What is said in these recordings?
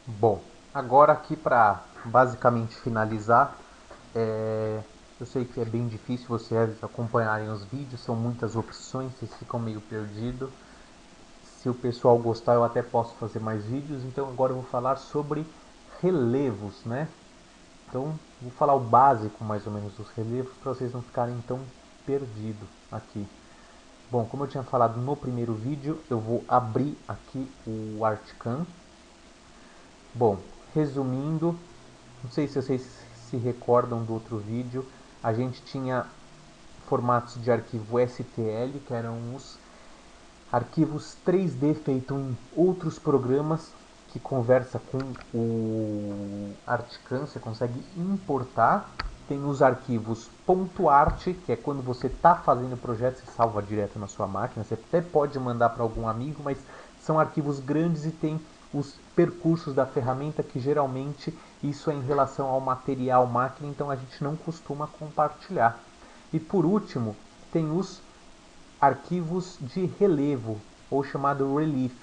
Bom, agora aqui para basicamente finalizar, eu sei que é bem difícil vocês acompanharem os vídeos, são muitas opções, vocês ficam meio perdidos. Se o pessoal gostar, eu até posso fazer mais vídeos. Então agora eu vou falar sobre relevos, né? Então vou falar o básico mais ou menos dos relevos para vocês não ficarem tão perdidos aqui. Bom, como eu tinha falado no primeiro vídeo, eu vou abrir aqui o Articam. Bom, resumindo, não sei se vocês se recordam do outro vídeo, a gente tinha formatos de arquivo STL, que eram os arquivos 3D feitos em outros programas que conversa com o Articam, você consegue importar. Tem os arquivos .art, que é quando você está fazendo o projeto, você salva direto na sua máquina. Você até pode mandar para algum amigo, mas são arquivos grandes e tem os percursos da ferramenta, que geralmente isso é em relação ao material máquina, então a gente não costuma compartilhar. E por último, tem os arquivos de relevo, ou chamado relief.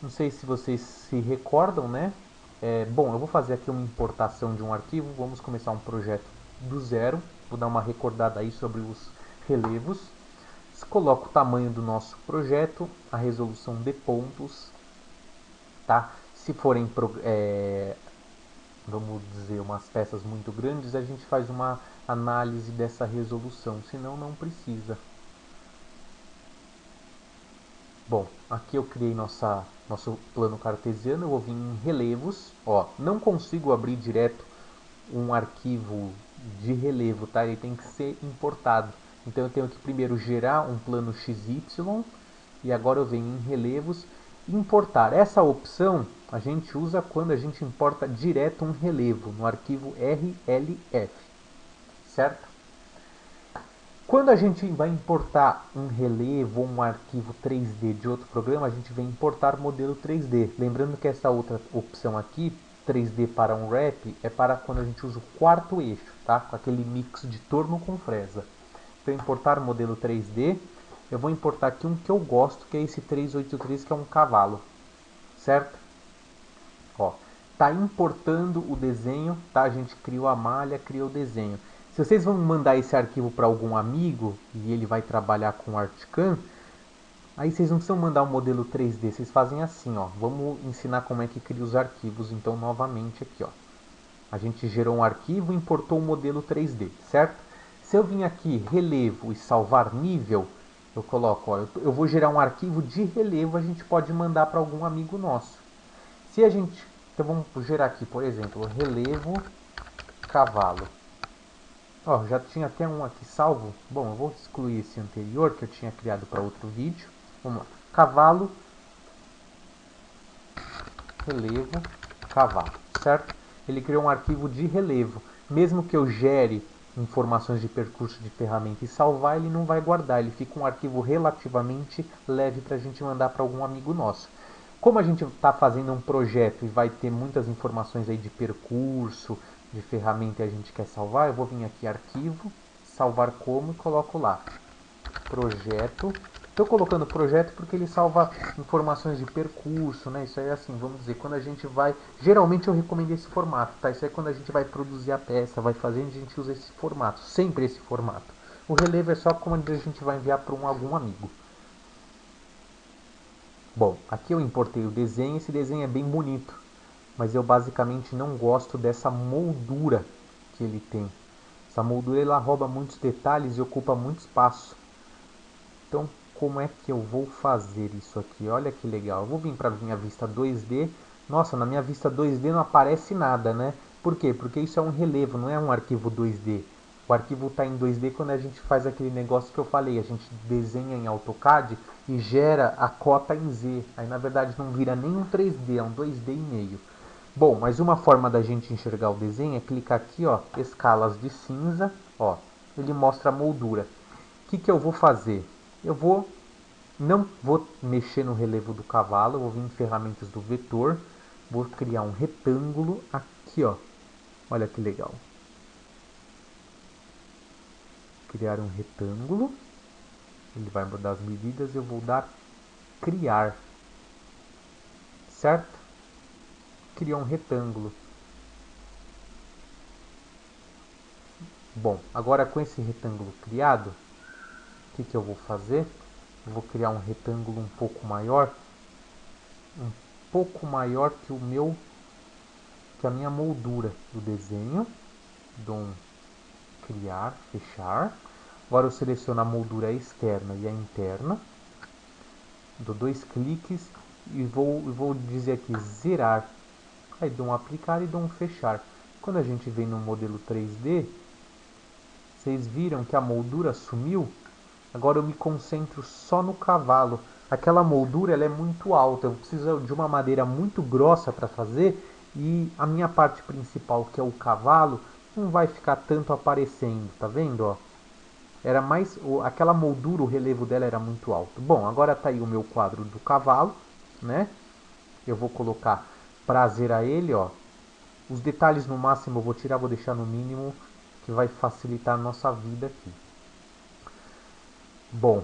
Não sei se vocês se recordam, né? Bom, eu vou fazer aqui uma importação de um arquivo. Vamos começar um projeto do zero. Vou dar uma recordada aí sobre os relevos. Coloco o tamanho do nosso projeto, a resolução de pontos, tá? Se forem, vamos dizer, umas peças muito grandes, a gente faz uma análise dessa resolução, senão não precisa. Bom, aqui eu criei nosso plano cartesiano, eu vou vir em relevos. Ó, não consigo abrir direto um arquivo de relevo, tá? Ele tem que ser importado. Então eu tenho que primeiro gerar um plano XY e agora eu venho em relevos e importar. Essa opção a gente usa quando a gente importa direto um relevo no arquivo RLF, certo? Quando a gente vai importar um relevo ou um arquivo 3D de outro programa, a gente vem importar modelo 3D. Lembrando que essa outra opção aqui, 3D para um wrap, é para quando a gente usa o quarto eixo, tá? Com aquele mix de torno com fresa. Para importar modelo 3D, eu vou importar aqui um que eu gosto, que é esse 383, que é um cavalo, certo? Ó, tá importando o desenho, tá? A gente criou a malha, criou o desenho. Se vocês vão mandar esse arquivo para algum amigo e ele vai trabalhar com Articam, aí vocês não precisam mandar um modelo 3D, vocês fazem assim, ó. Vamos ensinar como é que cria os arquivos, então novamente aqui, ó. A gente gerou um arquivo e importou um modelo 3D, certo? Se eu vim aqui relevo e salvar nível, eu coloco, ó, eu vou gerar um arquivo de relevo, a gente pode mandar para algum amigo nosso. Se a gente, então vamos gerar aqui, por exemplo, relevo cavalo. Ó, já tinha até um aqui salvo. Bom, eu vou excluir esse anterior que eu tinha criado para outro vídeo. Vamos lá. Cavalo, relevo, cavalo, certo? Ele criou um arquivo de relevo. Mesmo que eu gere informações de percurso de ferramenta e salvar, ele não vai guardar. Ele fica um arquivo relativamente leve para a gente mandar para algum amigo nosso. Como a gente está fazendo um projeto e vai ter muitas informações aí de percurso, de ferramenta e a gente quer salvar, eu vou vir aqui arquivo, salvar como e coloco lá projeto. Estou colocando projeto porque ele salva informações de percurso, né? Isso aí é assim, vamos dizer, quando a gente vai. Geralmente eu recomendo esse formato, tá? Isso aí é quando a gente vai produzir a peça, vai fazendo, a gente usa esse formato, sempre esse formato. O relevo é só quando a gente vai enviar para algum amigo. Bom, aqui eu importei o desenho, esse desenho é bem bonito, mas eu basicamente não gosto dessa moldura que ele tem. Essa moldura ela rouba muitos detalhes e ocupa muito espaço. Então, como é que eu vou fazer isso aqui? Olha que legal. Eu vou vir para a minha vista 2D. Nossa, na minha vista 2D não aparece nada, né? Por quê? Porque isso é um relevo, não é um arquivo 2D. O arquivo está em 2D quando a gente faz aquele negócio que eu falei. A gente desenha em AutoCAD e gera a cota em Z. Aí, na verdade, não vira nem um 3D, é um 2D e meio. Bom, mas uma forma da gente enxergar o desenho é clicar aqui, ó, escalas de cinza, ó, ele mostra a moldura. O que eu vou fazer? Eu não vou mexer no relevo do cavalo, vou vir em ferramentas do vetor, vou criar um retângulo aqui, ó. Olha que legal. Criar um retângulo, ele vai mudar as medidas, eu vou dar criar, certo? criou um retângulo. Bom, agora com esse retângulo criado, o que eu vou fazer? Eu vou criar um retângulo um pouco maior que a minha moldura do desenho. Dou um criar, fechar. Agora eu seleciono a moldura externa e a interna. Dou 2 cliques e vou dizer aqui zerar. Aí dou um aplicar e dou um fechar. Quando a gente vem no modelo 3D, vocês viram que a moldura sumiu? Agora eu me concentro só no cavalo. Aquela moldura ela é muito alta, eu preciso de uma madeira muito grossa para fazer e a minha parte principal, que é o cavalo, não vai ficar tanto aparecendo, tá vendo? Ó? Era mais aquela moldura, o relevo dela era muito alto. Bom, agora tá aí o meu quadro do cavalo, né? Eu vou colocar para zerar ele, ó. Os detalhes no máximo eu vou tirar, vou deixar no mínimo, que vai facilitar a nossa vida aqui. Bom,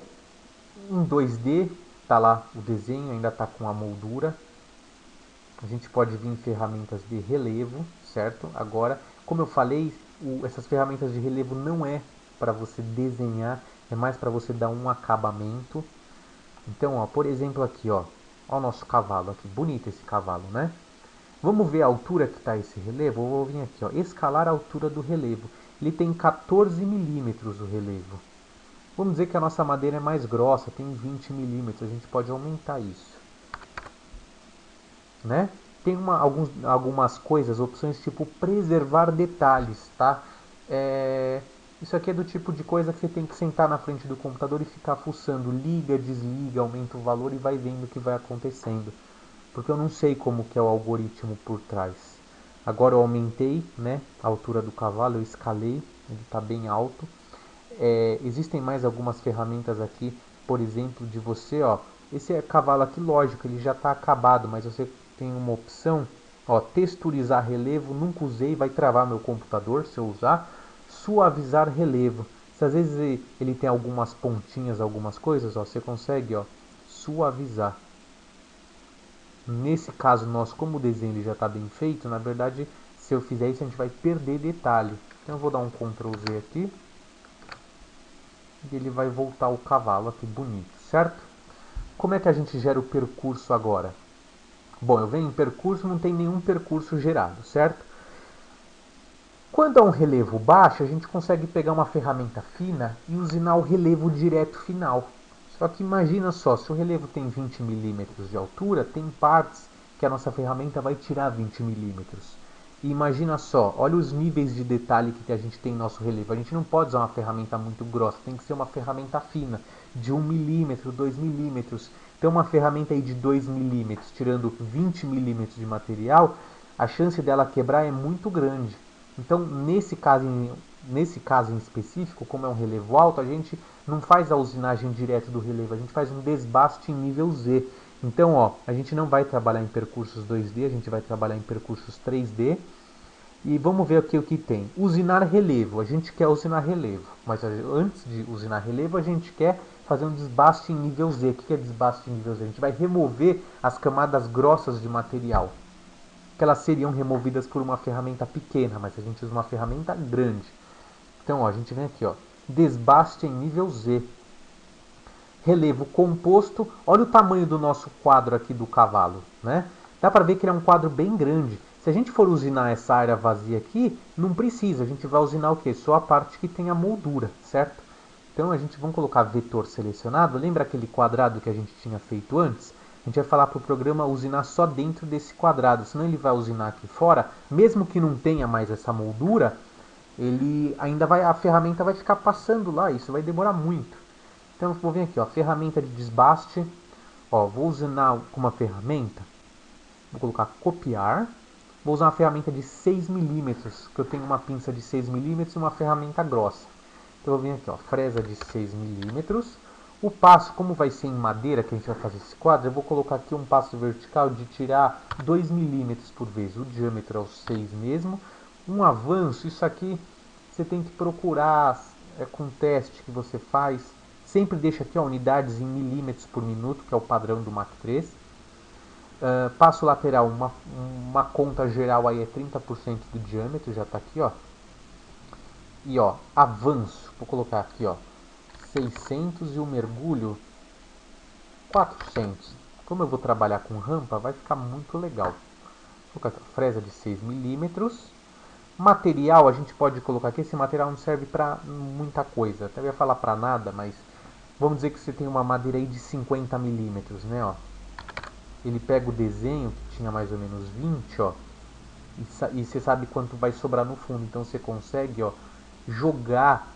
em 2D, tá lá o desenho, ainda tá com a moldura. A gente pode vir em ferramentas de relevo, certo? Agora, como eu falei, essas ferramentas de relevo não é para você desenhar, é mais para você dar um acabamento. Então, ó, por exemplo aqui, ó o nosso cavalo aqui, bonito esse cavalo, né? Vamos ver a altura que está esse relevo? Eu vou vir aqui, ó, escalar a altura do relevo. Ele tem 14 milímetros o relevo. Vamos dizer que a nossa madeira é mais grossa, tem 20 milímetros, a gente pode aumentar isso. Né? Tem algumas coisas, opções tipo preservar detalhes, tá? Isso aqui é do tipo de coisa que você tem que sentar na frente do computador e ficar fuçando, liga, desliga, aumenta o valor e vai vendo o que vai acontecendo. Porque eu não sei como que é o algoritmo por trás. Agora eu aumentei, né, a altura do cavalo, eu escalei, ele está bem alto. Existem mais algumas ferramentas aqui, por exemplo, de você, ó, esse cavalo aqui, lógico, ele já está acabado, mas você tem uma opção, ó, texturizar relevo, nunca usei, vai travar meu computador se eu usar, suavizar relevo. Se às vezes ele tem algumas pontinhas, algumas coisas, ó, você consegue, ó, suavizar. Nesse caso nosso, como o desenho ele já está bem feito, na verdade, se eu fizer isso, a gente vai perder detalhe. Então eu vou dar um Ctrl Z aqui. E ele vai voltar o cavalo aqui bonito, certo? Como é que a gente gera o percurso agora? Bom, eu venho em percurso, não tem nenhum percurso gerado, certo? Quando é um relevo baixo, a gente consegue pegar uma ferramenta fina e usinar o relevo direto final. Só que imagina só, se o relevo tem 20 milímetros de altura, tem partes que a nossa ferramenta vai tirar 20 milímetros. E imagina só, olha os níveis de detalhe que a gente tem no nosso relevo. A gente não pode usar uma ferramenta muito grossa, tem que ser uma ferramenta fina, de 1 milímetro, 2 milímetros. Então uma ferramenta aí de 2 milímetros, tirando 20 milímetros de material, a chance dela quebrar é muito grande. Então nesse caso em específico, como é um relevo alto, a gente não faz a usinagem direto do relevo, a gente faz um desbaste em nível Z. Então, ó, a gente não vai trabalhar em percursos 2D, a gente vai trabalhar em percursos 3D. E vamos ver aqui o que tem. Usinar relevo, a gente quer usinar relevo, mas antes de usinar relevo, a gente quer fazer um desbaste em nível Z. O que é desbaste em nível Z? A gente vai remover as camadas grossas de material, que elas seriam removidas por uma ferramenta pequena, mas a gente usa uma ferramenta grande. Então, ó, a gente vem aqui, ó, desbaste em nível Z. Relevo composto, olha o tamanho do nosso quadro aqui do cavalo, né? Dá para ver que ele é um quadro bem grande. Se a gente for usinar essa área vazia aqui, não precisa, a gente vai usinar o quê? Só a parte que tem a moldura, certo? Então a gente vai colocar vetor selecionado, lembra aquele quadrado que a gente tinha feito antes? A gente vai falar para o programa usinar só dentro desse quadrado, senão ele vai usinar aqui fora, mesmo que não tenha mais essa moldura, a ferramenta vai ficar passando lá, isso vai demorar muito. Então vou vir aqui, ó, ferramenta de desbaste, ó, vou usinar uma ferramenta, vou colocar copiar, vou usar uma ferramenta de 6 milímetros, que eu tenho uma pinça de 6 milímetros e uma ferramenta grossa. Então eu vou vir aqui, ó, fresa de 6 milímetros. O passo, como vai ser em madeira que a gente vai fazer esse quadro, eu vou colocar aqui um passo vertical de tirar 2 milímetros por vez. O diâmetro é o 6 mesmo. Um avanço, isso aqui você tem que procurar com um teste que você faz. Sempre deixa aqui ó, unidades em milímetros por minuto, que é o padrão do Mach 3. Passo lateral, uma conta geral aí é 30% do diâmetro, já está aqui, ó. E ó, avanço, vou colocar aqui, ó, 600 e o mergulho 400. Como eu vou trabalhar com rampa, vai ficar muito legal. Vou colocar aqui, fresa de 6 milímetros. Material, a gente pode colocar aqui, esse material não serve para muita coisa. Até ia falar para nada, mas vamos dizer que você tem uma madeira aí de 50 milímetros, né, ó. Ele pega o desenho, que tinha mais ou menos 20, ó, e você sabe quanto vai sobrar no fundo. Então você consegue, ó, jogar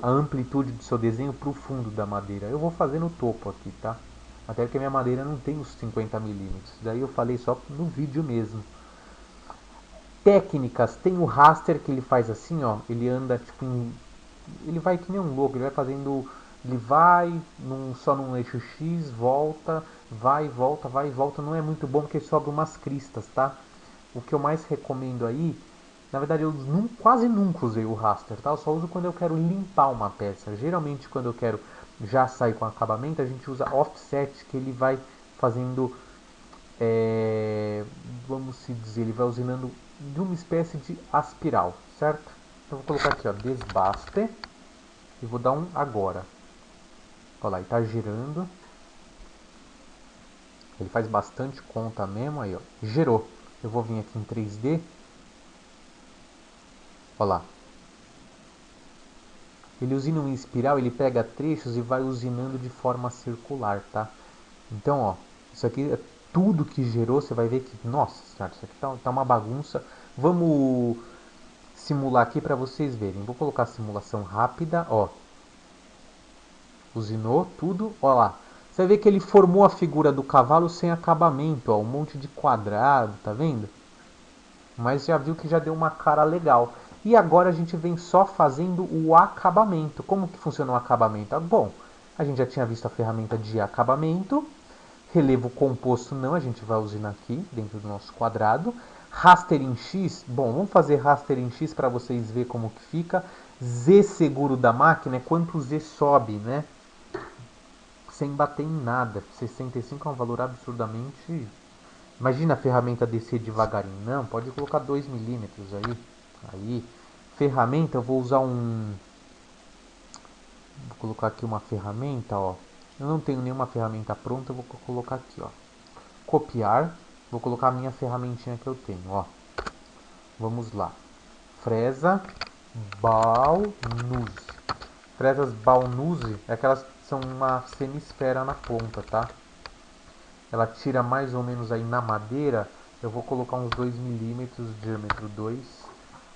a amplitude do seu desenho para o fundo da madeira. Eu vou fazer no topo aqui, tá? Até porque a minha madeira não tem os 50 milímetros. Daí eu falei só no vídeo mesmo. Técnicas, tem o raster que ele faz assim, ó. Ele anda tipo ele vai que nem um louco, ele vai fazendo. Ele vai só num eixo X, volta, vai e volta. Não é muito bom porque sobra umas cristas, tá? O que eu mais recomendo aí, na verdade eu quase nunca usei o raster, tá? Eu só uso quando eu quero limpar uma peça. Geralmente quando eu quero já sair com acabamento, a gente usa offset, que ele vai fazendo, vamos se dizer, ele vai usinando de uma espécie de aspiral, certo? Então vou colocar aqui, ó, desbaste e vou dar um agora. Olha lá, ele tá girando. Ele faz bastante conta mesmo aí, ó. Gerou. Eu vou vir aqui em 3D. Olha lá. Ele usina uma espiral, ele pega trechos e vai usinando de forma circular, tá? Então, ó, isso aqui é tudo que gerou, você vai ver que, nossa senhora, isso aqui tá uma bagunça. Vamos simular aqui para vocês verem. Vou colocar a simulação rápida, ó. Usinou tudo, ó lá. Você vê que ele formou a figura do cavalo sem acabamento, ó, um monte de quadrado, tá vendo? Mas já viu que já deu uma cara legal. E agora a gente vem só fazendo o acabamento. Como que funciona o acabamento? Bom, a gente já tinha visto a ferramenta de acabamento. Relevo composto não, a gente vai usinar aqui dentro do nosso quadrado. Raster em X, bom, vamos fazer raster em X para vocês verem como que fica. Z seguro da máquina é quanto o Z sobe, né? Sem bater em nada. 65 é um valor absurdamente. Imagina a ferramenta descer devagarinho. Não, pode colocar 2 milímetros aí. Aí, ferramenta, eu vou usar um. Vou colocar aqui uma ferramenta, ó. Eu não tenho nenhuma ferramenta pronta, eu vou colocar aqui, ó. Copiar. Vou colocar a minha ferramentinha que eu tenho, ó. Vamos lá. Fresa Baunuzi. Fresas Baunuzi é aquelas que são uma semisfera na ponta, tá? Ela tira mais ou menos aí na madeira. Eu vou colocar uns 2 milímetros, diâmetro 2.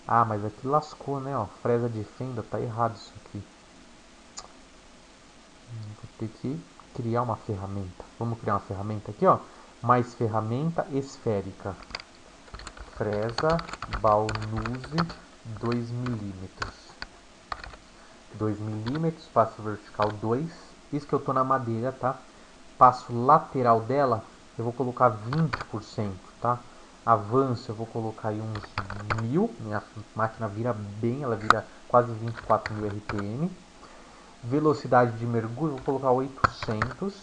Ah, mas aqui lascou, né? Ó, fresa de fenda, tá errado isso aqui. Vou ter que criar uma ferramenta. Vamos criar uma ferramenta aqui, ó. Mais ferramenta esférica. Fresa Baunuzi 2 milímetros. 2 milímetros, passo vertical 2. Isso que eu tô na madeira, tá? Passo lateral dela, eu vou colocar 20%, tá? Avanço, eu vou colocar aí uns 1000. Minha máquina vira bem, ela vira quase 24.000 RPM. Velocidade de mergulho, vou colocar 800.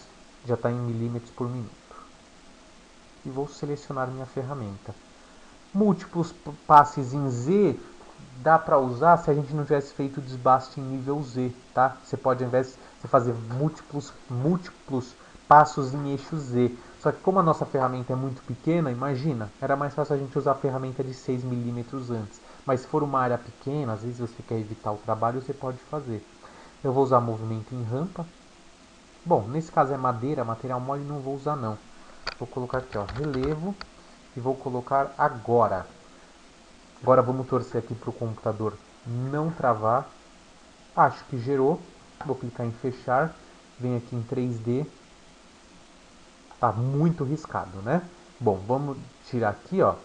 Já está em milímetros por minuto. E vou selecionar minha ferramenta. Múltiplos passes em Z dá para usar se a gente não tivesse feito desbaste em nível Z, tá? Você pode, ao invés de fazer múltiplos passos em eixo Z. Só que como a nossa ferramenta é muito pequena, imagina, era mais fácil a gente usar a ferramenta de 6 milímetros antes. Mas se for uma área pequena, às vezes você quer evitar o trabalho, você pode fazer. Eu vou usar movimento em rampa. Bom, nesse caso é madeira, material mole não vou usar não. Vou colocar aqui, ó, relevo e vou colocar agora. Agora vamos torcer aqui para o computador não travar. Acho que gerou. Vou clicar em fechar. Vem aqui em 3D. Tá muito riscado, né? Bom, vamos tirar aqui, ó.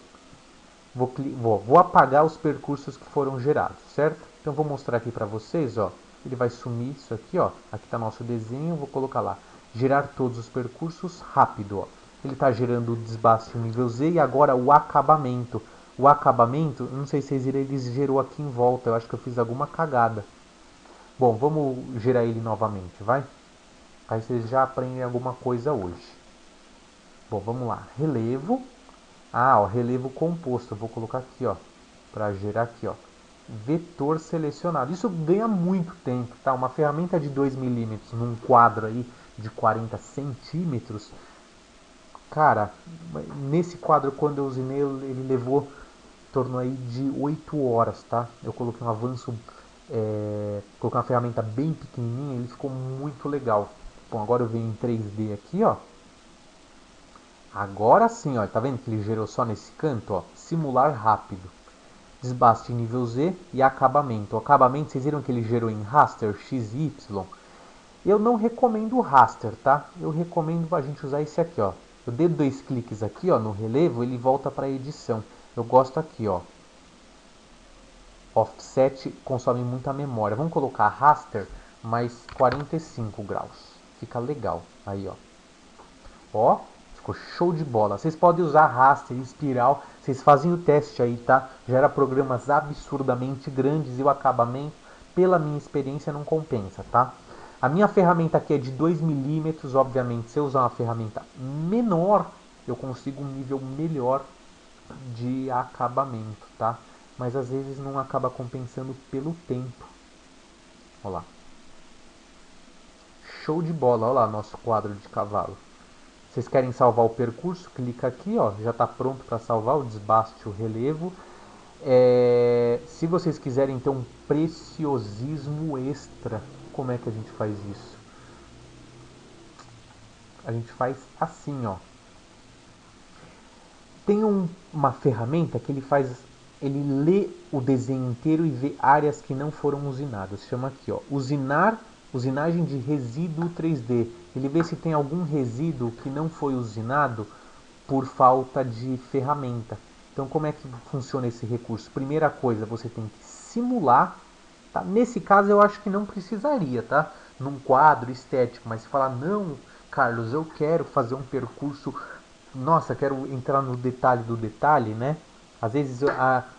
Vou apagar os percursos que foram gerados, certo? Então vou mostrar aqui para vocês, ó. Ele vai sumir isso aqui, ó. Aqui está nosso desenho, vou colocar lá. Gerar todos os percursos rápido, ó. Ele está gerando o desbaste nível Z e agora o acabamento. O acabamento, não sei se vocês viram, ele gerou aqui em volta. Eu acho que eu fiz alguma cagada. Bom, vamos gerar ele novamente, vai? Aí vocês já aprendem alguma coisa hoje. Bom, vamos lá. Relevo. Ah, ó, relevo composto. Eu vou colocar aqui, ó, para gerar aqui, ó, vetor selecionado. Isso ganha muito tempo, tá? Uma ferramenta de 2 milímetros num quadro aí de 40 centímetros, cara, nesse quadro quando eu usinei ele levou em torno aí de 8 horas, tá? Eu coloquei um avanço, coloquei uma ferramenta bem pequenininha, ele ficou muito legal. Bom, agora eu venho em 3D aqui, ó. Agora sim, ó, tá vendo que ele gerou só nesse canto, ó? Simular rápido. Desbaste nível Z e acabamento. O acabamento, vocês viram que ele gerou em raster X e Y? Eu não recomendo o raster, tá? Eu recomendo a gente usar esse aqui, ó. Eu dei 2 cliques aqui, ó, no relevo, ele volta para edição. Eu gosto aqui, ó. Offset consome muita memória. Vamos colocar raster mais 45 graus. Fica legal. Aí, ó. Ó, ficou show de bola. Vocês podem usar raster, espiral. Vocês fazem o teste aí, tá? Gera programas absurdamente grandes e o acabamento, pela minha experiência, não compensa, tá? A minha ferramenta aqui é de 2 milímetros. Obviamente, se eu usar uma ferramenta menor, eu consigo um nível melhor de acabamento, tá? Mas às vezes não acaba compensando pelo tempo. Olha lá. Show de bola, olha lá nosso quadro de cavalo. Vocês querem salvar o percurso? Clica aqui, ó, já está pronto para salvar o desbaste, o relevo. Se vocês quiserem ter um preciosismo extra, como é que a gente faz isso? A gente faz assim, ó. Tem uma ferramenta que ele lê o desenho inteiro e vê áreas que não foram usinadas. Chama aqui, ó, usinagem de resíduo 3D. Ele vê se tem algum resíduo que não foi usinado por falta de ferramenta. Então, como é que funciona esse recurso? Primeira coisa, você tem que simular. Tá? Nesse caso, eu acho que não precisaria, tá? Num quadro estético, mas se falar, não, Carlos, eu quero fazer um percurso, nossa, quero entrar no detalhe do detalhe, né? Às vezes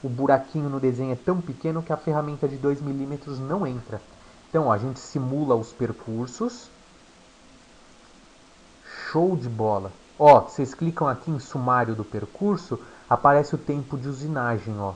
o buraquinho no desenho é tão pequeno que a ferramenta de 2 milímetros não entra. Então, ó, a gente simula os percursos. Show de bola. Ó, vocês clicam aqui em sumário do percurso, aparece o tempo de usinagem, ó.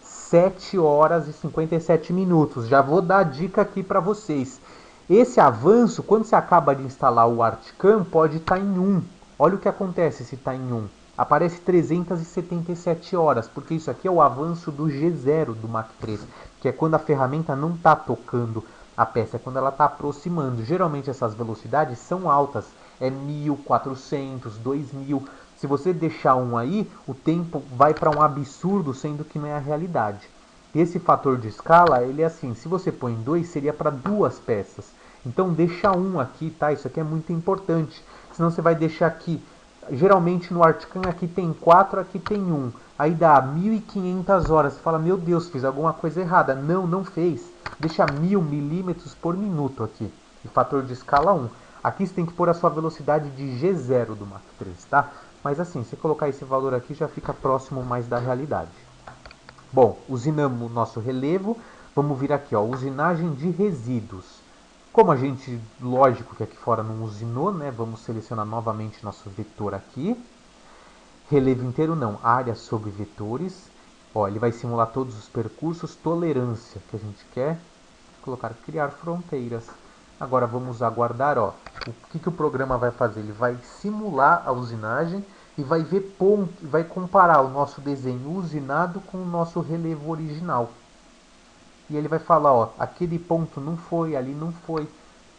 7 horas e 57 minutos. Já vou dar a dica aqui para vocês. Esse avanço, quando você acaba de instalar o Articam, pode estar em 1. Olha o que acontece se está em 1. Aparece 377 horas, porque isso aqui é o avanço do G0 do Mach 3, que é quando a ferramenta não está tocando a peça, é quando ela está aproximando. Geralmente essas velocidades são altas, é 1400, 2000. Se você deixar um aí, o tempo vai para um absurdo, sendo que não é a realidade. Esse fator de escala, ele é assim, se você põe 2, seria para 2 peças. Então deixa um aqui, tá? Isso aqui é muito importante. Senão você vai deixar aqui. Geralmente no Articam aqui tem 4, aqui tem 1. Aí dá 1500 horas. Você fala, meu Deus, fiz alguma coisa errada. Não, não fez. Deixa 1000 milímetros por minuto aqui. E fator de escala 1. Aqui você tem que pôr a sua velocidade de G0 do Mach 3, tá? Mas assim, se colocar esse valor aqui já fica próximo mais da realidade. Bom, usinamos o nosso relevo. Vamos vir aqui, ó, usinagem de resíduos. Como a gente, lógico que aqui fora não usinou, né? Vamos selecionar novamente nosso vetor aqui. Relevo inteiro não, área sobre vetores. Ó, ele vai simular todos os percursos. Tolerância que a gente quer. Vou colocar criar fronteiras. Agora vamos aguardar, ó. O que o programa vai fazer? Ele vai simular a usinagem e vai ver ponto, vai comparar o nosso desenho usinado com o nosso relevo original. E ele vai falar, ó, aquele ponto não foi, ali não foi.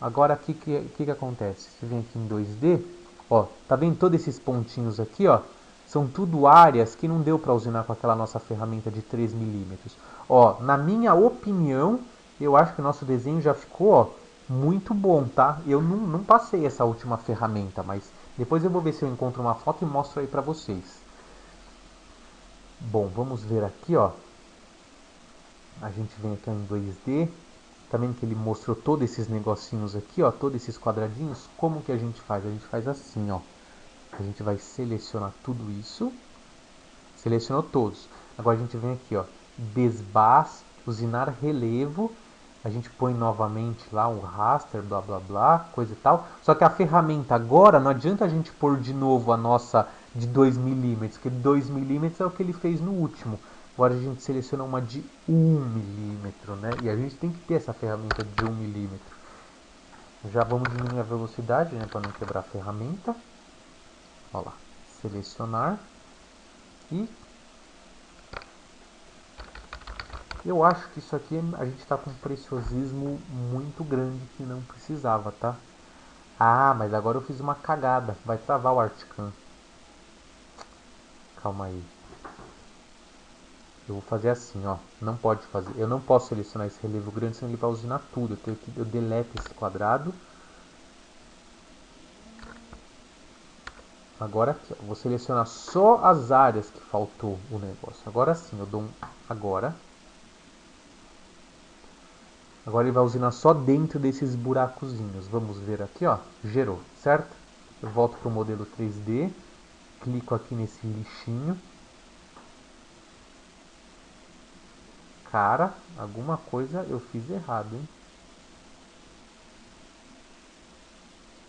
Agora o que acontece? Você vem aqui em 2D, ó, tá vendo todos esses pontinhos aqui, ó? São tudo áreas que não deu para usinar com aquela nossa ferramenta de 3 milímetros. Ó, na minha opinião, eu acho que o nosso desenho já ficou, ó, muito bom, tá? Eu não passei essa última ferramenta, mas depois eu vou ver se eu encontro uma foto e mostro aí pra vocês. Bom, vamos ver aqui, ó. A gente vem aqui em 2D. Tá vendo que ele mostrou todos esses negocinhos aqui, ó, todos esses quadradinhos? Como que a gente faz? A gente faz assim, ó. A gente vai selecionar tudo isso. Selecionou todos. Agora a gente vem aqui, ó, desbas, usinar relevo. A gente põe novamente lá o raster, blá blá blá, coisa e tal. Só que a ferramenta agora, não adianta a gente pôr de novo a nossa de 2 milímetros, que 2 milímetros é o que ele fez no último. Agora a gente seleciona uma de 1 milímetro, né? E a gente tem que ter essa ferramenta de 1 milímetro. Já vamos diminuir a velocidade, né, para não quebrar a ferramenta. Olha lá, selecionar. E eu acho que isso aqui a gente está com um preciosismo muito grande que não precisava, tá? Ah, mas agora eu fiz uma cagada. Vai travar o Articam. Calma aí. Eu vou fazer assim, ó. Não pode fazer. Eu não posso selecionar esse relevo grande, senão ele vai usinar tudo. Eu deleto esse quadrado. Agora aqui, ó. Vou selecionar só as áreas que faltou o negócio. Agora sim, eu dou um agora. Agora ele vai usinar só dentro desses buracozinhos. Vamos ver aqui, ó. Gerou, certo? Eu volto para o modelo 3D. Clico aqui nesse lixinho. Cara, alguma coisa eu fiz errado, hein?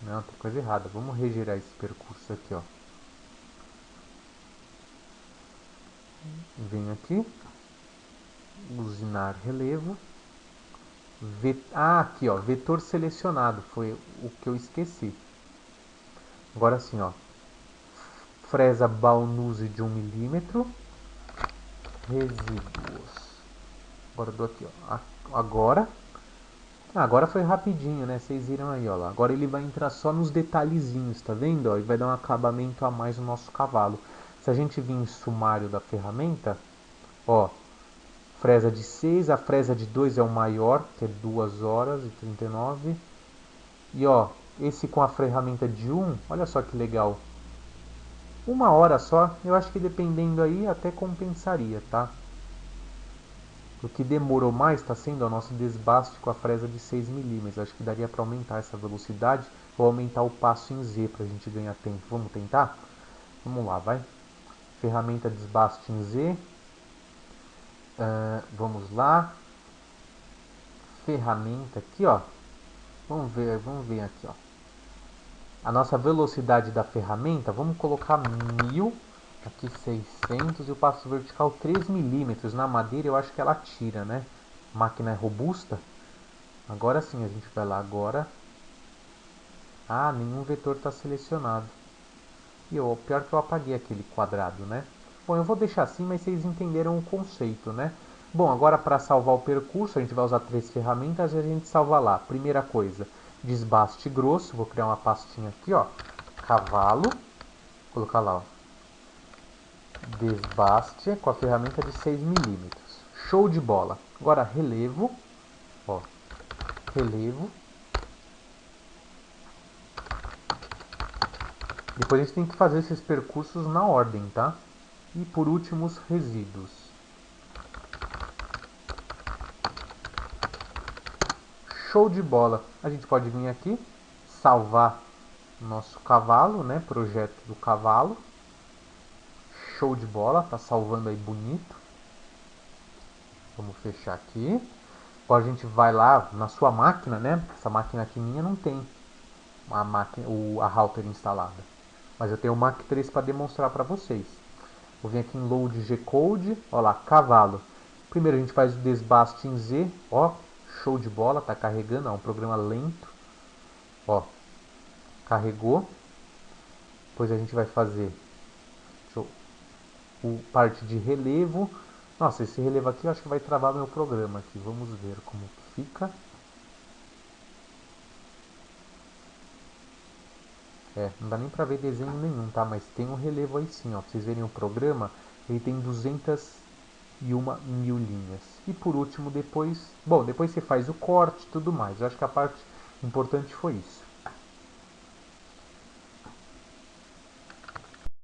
Não, tem coisa errada. Vamos regerar esse percurso aqui, ó. Venho aqui. Usinar relevo. Aqui, ó. Vetor selecionado. Foi o que eu esqueci. Agora sim, ó. Fresa Baunuse de 1 milímetro. Resíduos. Agora eu dou aqui, ó. Agora. Agora foi rapidinho, né? Vocês viram aí, ó lá. Agora ele vai entrar só nos detalhezinhos, tá vendo? Ó, e vai dar um acabamento a mais no nosso cavalo. Se a gente vir em sumário da ferramenta, ó, fresa de 6, a fresa de 2 é o maior, que é 2 horas e 39. E ó, esse com a ferramenta de 1, olha só que legal. 1 hora só, eu acho que dependendo aí até compensaria, tá? O que demorou mais está sendo o nosso desbaste com a fresa de 6 milímetros. Acho que daria para aumentar essa velocidade ou aumentar o passo em Z para a gente ganhar tempo. Vamos tentar? Vamos lá, vai. Ferramenta desbaste em Z. Vamos lá. Ferramenta aqui, ó. Vamos ver aqui, ó. A nossa velocidade da ferramenta, vamos colocar 1000, aqui 600 e o passo vertical 3 milímetros. Na madeira eu acho que ela tira, né? A máquina é robusta. Agora sim, a gente vai lá agora. Ah, nenhum vetor está selecionado. E o pior que eu apaguei aquele quadrado, né? Bom, eu vou deixar assim, mas vocês entenderam o conceito, né? Bom, agora para salvar o percurso, a gente vai usar 3 ferramentas e a gente salva lá. Primeira coisa, desbaste grosso. Vou criar uma pastinha aqui, ó. Cavalo. Vou colocar lá, ó. Desbaste com a ferramenta de 6 milímetros. Show de bola. Agora relevo. Ó. Relevo. Depois a gente tem que fazer esses percursos na ordem, tá? E por último, os resíduos. Show de bola! A gente pode vir aqui, salvar nosso cavalo, né? Projeto do cavalo. Show de bola, tá salvando aí bonito. Vamos fechar aqui. Agora a gente vai lá na sua máquina, né? Essa máquina aqui minha não tem a router instalada. Mas eu tenho o Mach 3 para demonstrar para vocês. Vou vir aqui em Load G-Code, ó lá, cavalo. Primeiro a gente faz o desbaste em Z, ó, show de bola, tá carregando, é um programa lento. Ó, carregou. Depois a gente vai fazer o parte de relevo. Nossa, esse relevo aqui eu acho que vai travar meu programa aqui. Vamos ver como que fica. Não dá nem pra ver desenho nenhum, tá? Mas tem um relevo aí sim, ó. Pra vocês verem o programa, ele tem 201 mil linhas. E por último, depois... Bom, depois você faz o corte e tudo mais. Eu acho que a parte importante foi isso.